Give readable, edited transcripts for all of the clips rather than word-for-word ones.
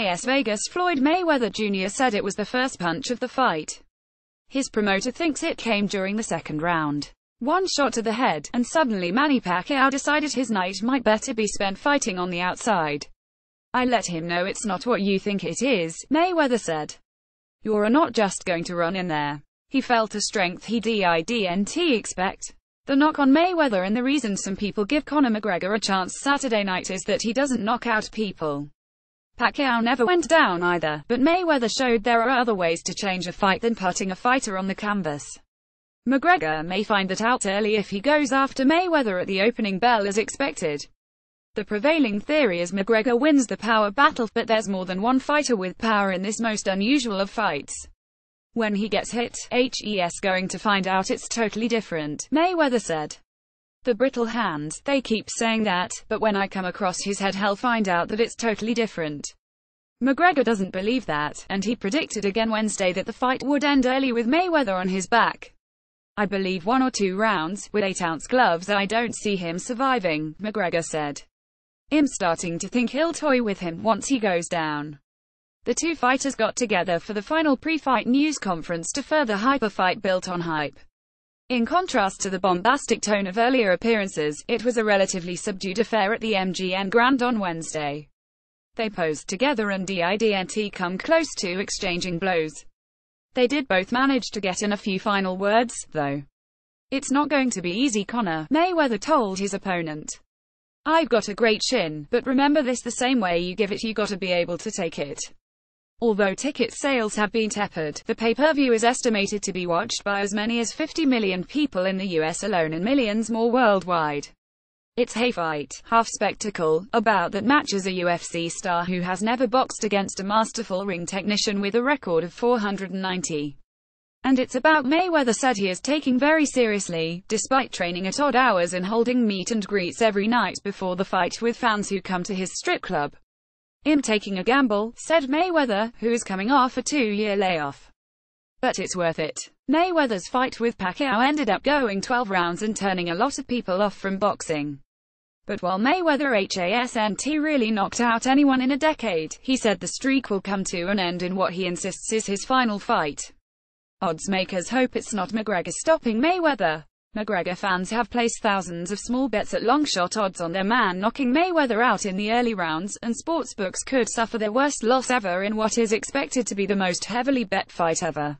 Las Vegas. Floyd Mayweather Jr. said it was the first punch of the fight. His promoter thinks it came during the second round. One shot to the head, and suddenly Manny Pacquiao decided his night might better be spent fighting on the outside. I let him know it's not what you think it is, Mayweather said. You're not just going to run in there. He felt a strength he didn't expect. The knock on Mayweather and the reason some people give Conor McGregor a chance Saturday night is that he doesn't knock out people. Pacquiao never went down either, but Mayweather showed there are other ways to change a fight than putting a fighter on the canvas. McGregor may find that out early if he goes after Mayweather at the opening bell as expected. The prevailing theory is McGregor wins the power battle, but there's more than one fighter with power in this most unusual of fights. When he gets hit, he's going to find out it's totally different, Mayweather said. The brittle hands, they keep saying that, but when I come across his head he'll find out that it's totally different. McGregor doesn't believe that, and he predicted again Wednesday that the fight would end early with Mayweather on his back. I believe 1 or 2 rounds, with 8-ounce gloves. I don't see him surviving, McGregor said. I'm starting to think he'll toy with him once he goes down. The two fighters got together for the final pre-fight news conference to further hype a fight built on hype. In contrast to the bombastic tone of earlier appearances, it was a relatively subdued affair at the MGM Grand on Wednesday. They posed together and didn't come close to exchanging blows. They did both manage to get in a few final words, though. It's not going to be easy, Conor, Mayweather told his opponent. I've got a great chin, but remember this, the same way you give it you gotta be able to take it. Although ticket sales have been tepid, the pay-per-view is estimated to be watched by as many as 50 million people in the US alone and millions more worldwide. It's half fight, half spectacle, about that matches a UFC star who has never boxed against a masterful ring technician with a record of 490. And it's about Mayweather said he is taking very seriously, despite training at odd hours and holding meet and greets every night before the fight with fans who come to his strip club. I'm taking a gamble, said Mayweather, who is coming off a 2-year layoff. But it's worth it. Mayweather's fight with Pacquiao ended up going 12 rounds and turning a lot of people off from boxing. But while Mayweather hasn't really knocked out anyone in a decade, he said the streak will come to an end in what he insists is his final fight. Odds makers hope it's not McGregor stopping Mayweather. McGregor fans have placed thousands of small bets at long-shot odds on their man knocking Mayweather out in the early rounds, and sportsbooks could suffer their worst loss ever in what is expected to be the most heavily bet fight ever.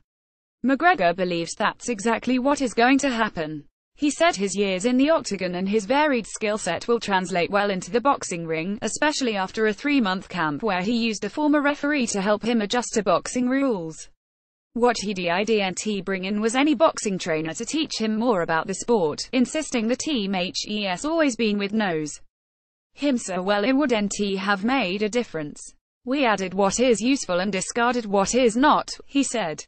McGregor believes that's exactly what is going to happen. He said his years in the octagon and his varied skill set will translate well into the boxing ring, especially after a 3-month camp where he used a former referee to help him adjust to boxing rules. What he didn't bring in was any boxing trainer to teach him more about the sport, insisting the team he's always been with knows him so well it wouldn't have made a difference. We added what is useful and discarded what is not, he said.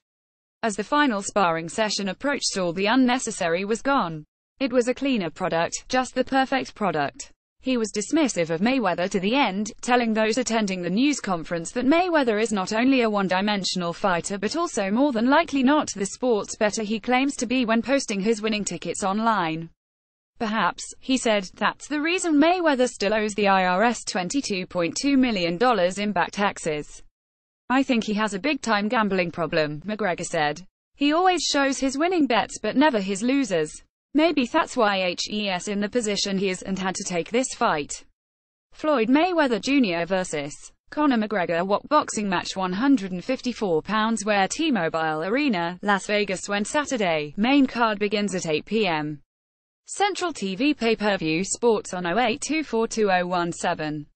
As the final sparring session approached, all the unnecessary was gone. It was a cleaner product, just the perfect product. He was dismissive of Mayweather to the end, telling those attending the news conference that Mayweather is not only a one-dimensional fighter but also more than likely not the sports bettor he claims to be when posting his winning tickets online. Perhaps, he said, that's the reason Mayweather still owes the IRS $22.2 million in back taxes. I think he has a big-time gambling problem, McGregor said. He always shows his winning bets but never his losers. Maybe that's why he's in the position he is and had to take this fight. Floyd Mayweather Jr. vs. Conor McGregor. What boxing match? 154 pounds where T-Mobile Arena, Las Vegas. When Saturday, main card begins at 8 p.m. Central TV. Pay-per-view sports on 08242017.